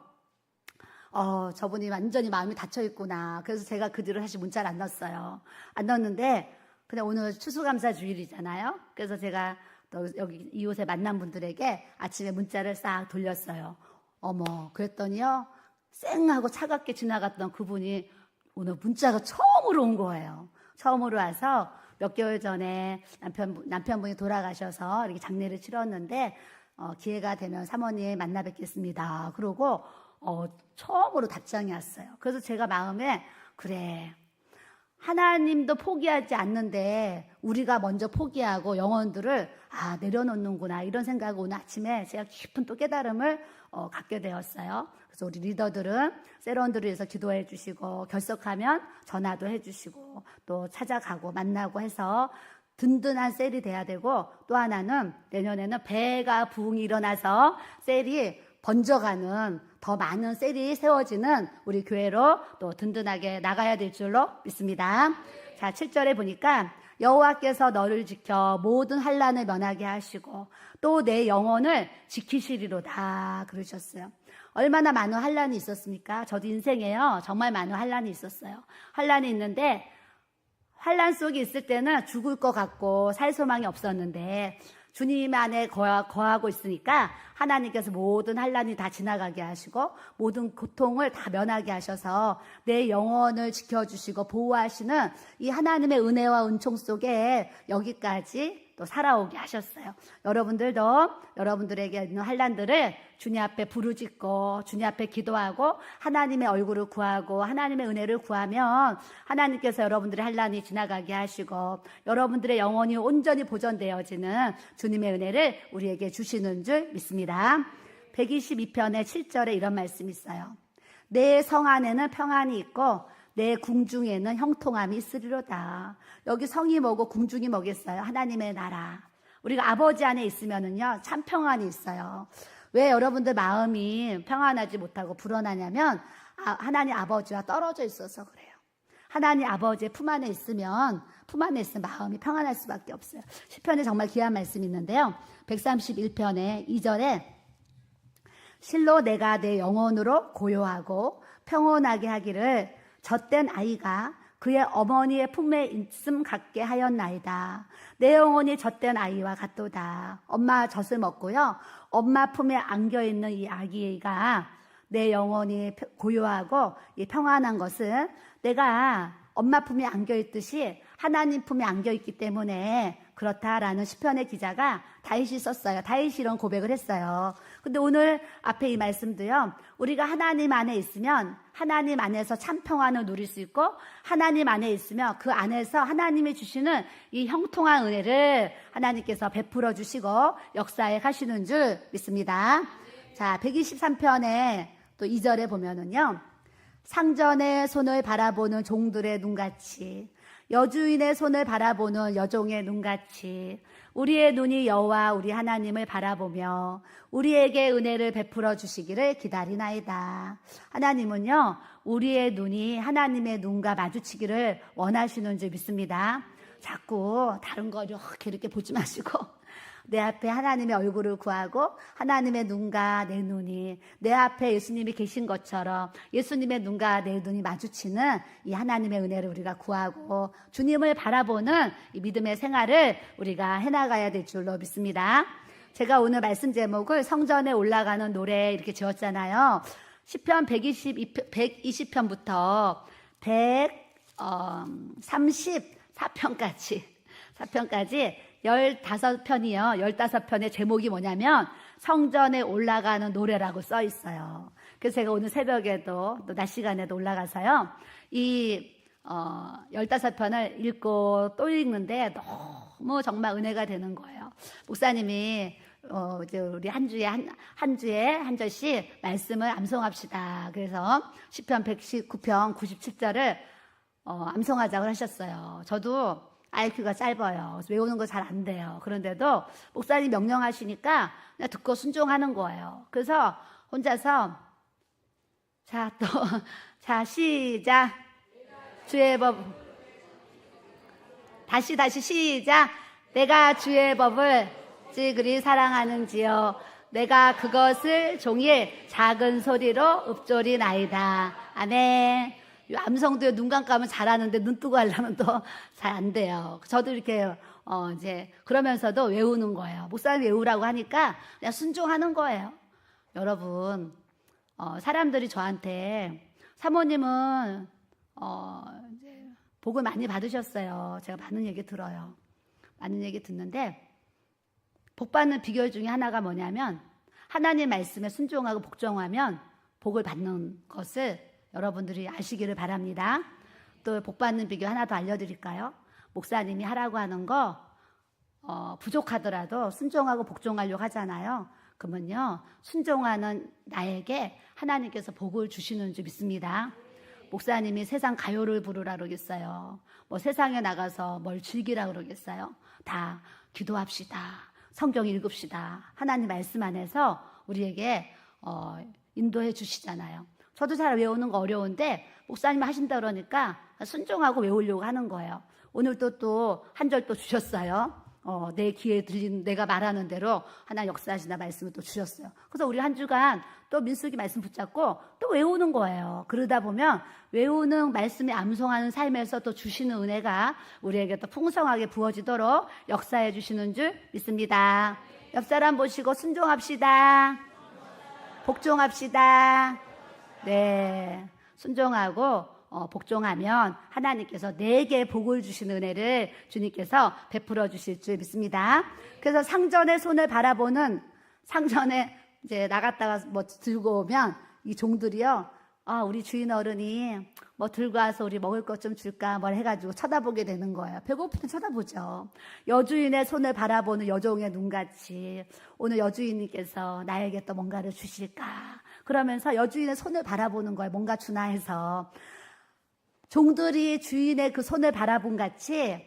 저분이 완전히 마음이 닫혀있구나. 그래서 제가 그 뒤로 사실 문자를 안 넣었어요. 안 넣었는데 그냥 오늘 추수감사 주일이잖아요. 그래서 제가 또 여기 이웃에 만난 분들에게 아침에 문자를 싹 돌렸어요. 어머, 그랬더니요 쌩하고 차갑게 지나갔던 그분이 오늘 문자가 처음으로 온 거예요. 처음으로 와서 몇 개월 전에 남편분이 돌아가셔서 이렇게 장례를 치렀는데 기회가 되면 사모님 만나 뵙겠습니다. 그러고 처음으로 답장이 왔어요. 그래서 제가 마음에 그래 하나님도 포기하지 않는데 우리가 먼저 포기하고 영혼들을 내려놓는구나 이런 생각을 오늘 아침에 제가 깊은 또 깨달음을 갖게 되었어요. 그래서 우리 리더들은 세런들을 위해서 기도해 주시고 결석하면 전화도 해 주시고 또 찾아가고 만나고 해서 든든한 셀이 돼야 되고 또 하나는 내년에는 배가 부흥이 일어나서 셀이 번져가는 더 많은 셀이 세워지는 우리 교회로 또 든든하게 나가야 될 줄로 믿습니다. 자, 7절에 보니까 여호와께서 너를 지켜 모든 환난을 면하게 하시고 또 내 영혼을 지키시리로다 그러셨어요. 얼마나 많은 환난이 있었습니까? 저도 인생에요 정말 많은 환난이 있었어요. 환난이 있는데 환난 속에 있을 때는 죽을 것 같고 살 소망이 없었는데 주님 안에 거하고 있으니까 하나님께서 모든 환난이 다 지나가게 하시고 모든 고통을 다 면하게 하셔서 내 영혼을 지켜주시고 보호하시는 이 하나님의 은혜와 은총 속에 여기까지 또 살아오게 하셨어요. 여러분들도 여러분들에게 있는 환난들을 주님 앞에 부르짖고 주님 앞에 기도하고 하나님의 얼굴을 구하고 하나님의 은혜를 구하면 하나님께서 여러분들의 환난이 지나가게 하시고 여러분들의 영혼이 온전히 보존되어지는 주님의 은혜를 우리에게 주시는 줄 믿습니다. 122편의 7절에 이런 말씀이 있어요. 내 성 안에는 평안이 있고 내 궁중에는 형통함이 있으리로다. 여기 성이 뭐고 궁중이 뭐겠어요? 하나님의 나라. 우리가 아버지 안에 있으면은요 참 평안이 있어요. 왜 여러분들 마음이 평안하지 못하고 불안하냐면 하나님 아버지와 떨어져 있어서 그래요. 하나님 아버지의 품 안에 있으면 마음이 평안할 수밖에 없어요. 시편에 정말 귀한 말씀이 있는데요. 131편의 2절에 실로 내가 내 영혼으로 고요하고 평온하게 하기를 젖된 아이가 그의 어머니의 품에 있음 같게 하였나이다. 내 영혼이 젖된 아이와 같도다. 엄마 젖을 먹고요. 엄마 품에 안겨있는 이 아기가 내 영혼이 고요하고 평안한 것은 내가 엄마 품에 안겨있듯이 하나님 품에 안겨있기 때문에 그렇다라는 시편의 기자가 다윗이 썼어요. 다윗이 이런 고백을 했어요. 근데 오늘 앞에 이 말씀도요. 우리가 하나님 안에 있으면 하나님 안에서 참 평안을 누릴 수 있고 하나님 안에 있으면 그 안에서 하나님이 주시는 이 형통한 은혜를 하나님께서 베풀어 주시고 역사에 가시는 줄 믿습니다. 자, 123편에 또 2절에 보면은요. 상전의 손을 바라보는 종들의 눈같이 여주인의 손을 바라보는 여종의 눈같이 우리의 눈이 여호와 우리 하나님을 바라보며 우리에게 은혜를 베풀어 주시기를 기다리나이다. 하나님은요, 우리의 눈이 하나님의 눈과 마주치기를 원하시는 줄 믿습니다. 자꾸 다른 거 이렇게 보지 마시고 내 앞에 하나님의 얼굴을 구하고 하나님의 눈과 내 눈이 내 앞에 예수님이 계신 것처럼 예수님의 눈과 내 눈이 마주치는 이 하나님의 은혜를 우리가 구하고 주님을 바라보는 이 믿음의 생활을 우리가 해나가야 될 줄로 믿습니다. 제가 오늘 말씀 제목을 성전에 올라가는 노래 이렇게 지었잖아요. 시편 120편부터 134편까지 15편이요. 15편의 제목이 뭐냐면 성전에 올라가는 노래라고 써 있어요. 그래서 제가 오늘 새벽에도 또 낮 시간에도 올라가서요. 이 15편을 읽고 또 읽는데 너무 정말 은혜가 되는 거예요. 목사님이 이제 우리 한 주에 한 절씩 말씀을 암송합시다. 그래서 시편 119편 97절을 암송하자고 하셨어요. 저도 IQ가 짧아요. 외우는 거 잘 안 돼요. 그런데도 목사님 명령하시니까 그냥 듣고 순종하는 거예요. 그래서 혼자서 자 시작. 주의 법 다시 시작. 내가 주의 법을 그리 사랑하는지요. 내가 그것을 종일 작은 소리로 읊조리나이다. 아멘. 암성도 눈 감고하면 잘하는데 눈 뜨고 하려면 또 잘 안 돼요. 저도 이렇게 이제 그러면서도 외우는 거예요. 목사님 외우라고 하니까 그냥 순종하는 거예요. 여러분, 사람들이 저한테 사모님은 이제 복을 많이 받으셨어요. 제가 많은 얘기 들어요. 많은 얘기 듣는데 복 받는 비결 중에 하나가 뭐냐면 하나님 말씀에 순종하고 복종하면 복을 받는 것을 여러분들이 아시기를 바랍니다. 또 복 받는 비결 하나 더 알려드릴까요? 목사님이 하라고 하는 거 부족하더라도 순종하고 복종하려고 하잖아요. 그러면요, 순종하는 나에게 하나님께서 복을 주시는 줄 믿습니다. 목사님이 세상 가요를 부르라 그러겠어요. 뭐 세상에 나가서 뭘 즐기라 그러겠어요. 다 기도합시다. 성경 읽읍시다. 하나님 말씀 안에서 우리에게 인도해 주시잖아요. 저도 잘 외우는 거 어려운데 목사님이 하신다 그러니까 순종하고 외우려고 하는 거예요. 오늘도 또 한 절 또 주셨어요. 내 귀에 들리는 내가 말하는 대로 하나님 역사하시나 말씀을 또 주셨어요. 그래서 우리 한 주간 또 민수기 말씀 붙잡고 또 외우는 거예요. 그러다 보면 외우는 말씀에 암송하는 삶에서 또 주시는 은혜가 우리에게 또 풍성하게 부어지도록 역사해 주시는 줄 믿습니다. 옆 사람 보시고 순종합시다. 복종합시다. 네, 순종하고 복종하면 하나님께서 내게 복을 주시는 은혜를 주님께서 베풀어 주실 줄 믿습니다. 그래서 상전의 손을 바라보는 상전에 이제 나갔다가 뭐 들고 오면 이 종들이요, 우리 주인 어른이 뭐 들고 와서 우리 먹을 것 좀 줄까 뭘 해가지고 쳐다보게 되는 거예요. 배고프면 쳐다보죠. 여주인의 손을 바라보는 여종의 눈같이 오늘 여주인님께서 나에게 또 뭔가를 주실까 그러면서 여주인의 손을 바라보는 거예요. 뭔가 주나 해서 종들이 주인의 그 손을 바라본 같이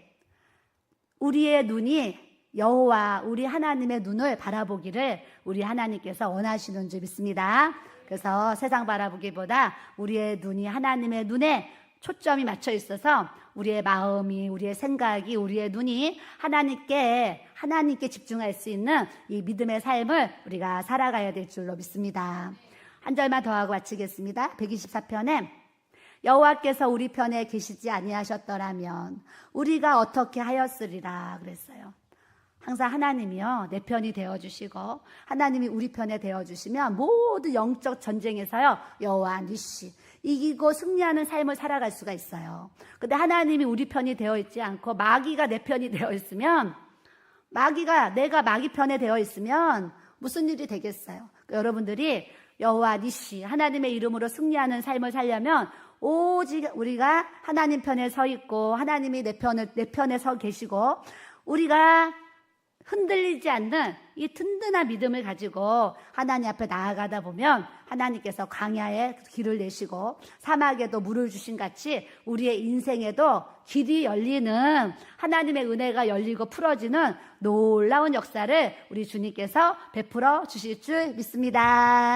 우리의 눈이 여호와 우리 하나님의 눈을 바라보기를 우리 하나님께서 원하시는 줄 믿습니다. 그래서 세상 바라보기보다 우리의 눈이 하나님의 눈에 초점이 맞춰 있어서 우리의 마음이, 우리의 생각이, 우리의 눈이 하나님께 집중할 수 있는 이 믿음의 삶을 우리가 살아가야 될 줄로 믿습니다. 한 절만 더 하고 마치겠습니다. 124편에 여호와께서 우리 편에 계시지 아니하셨더라면 우리가 어떻게 하였으리라 그랬어요. 항상 하나님이요 내 편이 되어주시고 하나님이 우리 편에 되어주시면 모든 영적 전쟁에서요 여호와 니시 이기고 승리하는 삶을 살아갈 수가 있어요. 근데 하나님이 우리 편이 되어 있지 않고 마귀가 내 편이 되어 있으면 내가 마귀 편에 되어 있으면 무슨 일이 되겠어요? 여러분들이 여호와 니시 하나님의 이름으로 승리하는 삶을 살려면 오직 우리가 하나님 편에 서 있고 하나님이 내 편에 서 계시고 우리가 흔들리지 않는 이 든든한 믿음을 가지고 하나님 앞에 나아가다 보면 하나님께서 광야에 길을 내시고 사막에도 물을 주신 같이 우리의 인생에도 길이 열리는 하나님의 은혜가 열리고 풀어지는 놀라운 역사를 우리 주님께서 베풀어 주실 줄 믿습니다.